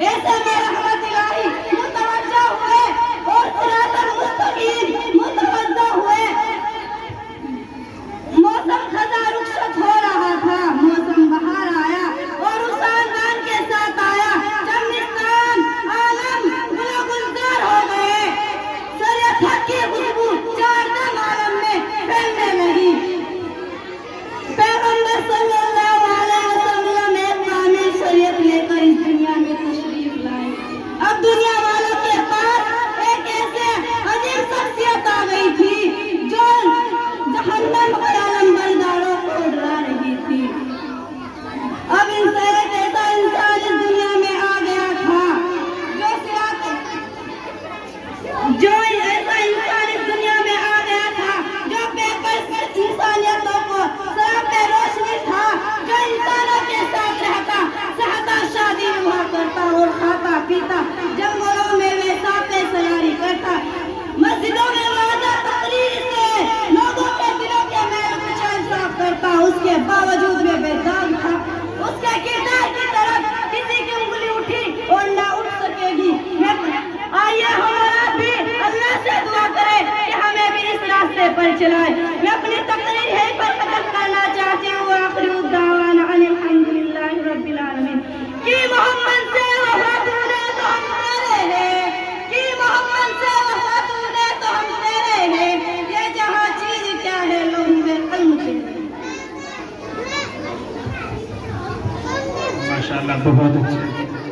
ایسے میں رحمت الہی متوجہ ہوئے اور صراط المستقیم متوجہ ہوئے. موسم خزاں رخصت ہو رہا تھا، موسم بہار آیا اور اس آنگان کے ساتھ آیا. چمنستان عالم گل و گلزار ہو گئے. شریعت حق کی خوشبو چار دم عالم میں پھیلنے لگی. پیغمبر صلی اللہ علیہ وسلم ایک کامل شریعت لے کر اس دنیا میں تشریف لائے. اب دنیا والوں کے پاس ایک ایسے عجیب شخصیت آ گئی تھی جو جہنم کے عالم برداروں کو ڈرا رہی تھی. اب ان سے ایک ایسا انسان اس دنیا میں آ گیا تھا جو ایسا انسان اس دنیا میں آ گیا تھا جو انسانیتوں کو سراپ روشنی تھا، جو انسانوں کے ساتھ رہتا، سہتا، شادی وواہ کرتا اور کھاتا پیتا، جنگلوں میں وہ سانپے سیاری کرتا، مسجدوں میں واضح تقریر سے لوگوں کے دلوں کے میل کچل صاف کرتا. اس کے باوجود وہ بے داغ تھا. اس کے کردار کی طرف کسی کی انگلی اٹھی اور نہ اٹھ سکے گی. آئیے ہمارا بھی اللہ سے دعا کرے کہ ہمیں بھی اس راستے پر چلائے. میں اپنی تقریر یہیں پر ختم کرنا چاہتی ہوں. آخر دعوانا ان الحمدللہ رب العالمین. کہ محمد سے وفا تونے تو ہم تیرے ہیں، کہ محمد سے وفا تونے تو ہم تیرے ہیں. یہ جہاں چیز کیا ہے لوگوں میں قلم کے. ماشاءاللہ بہت اچھے.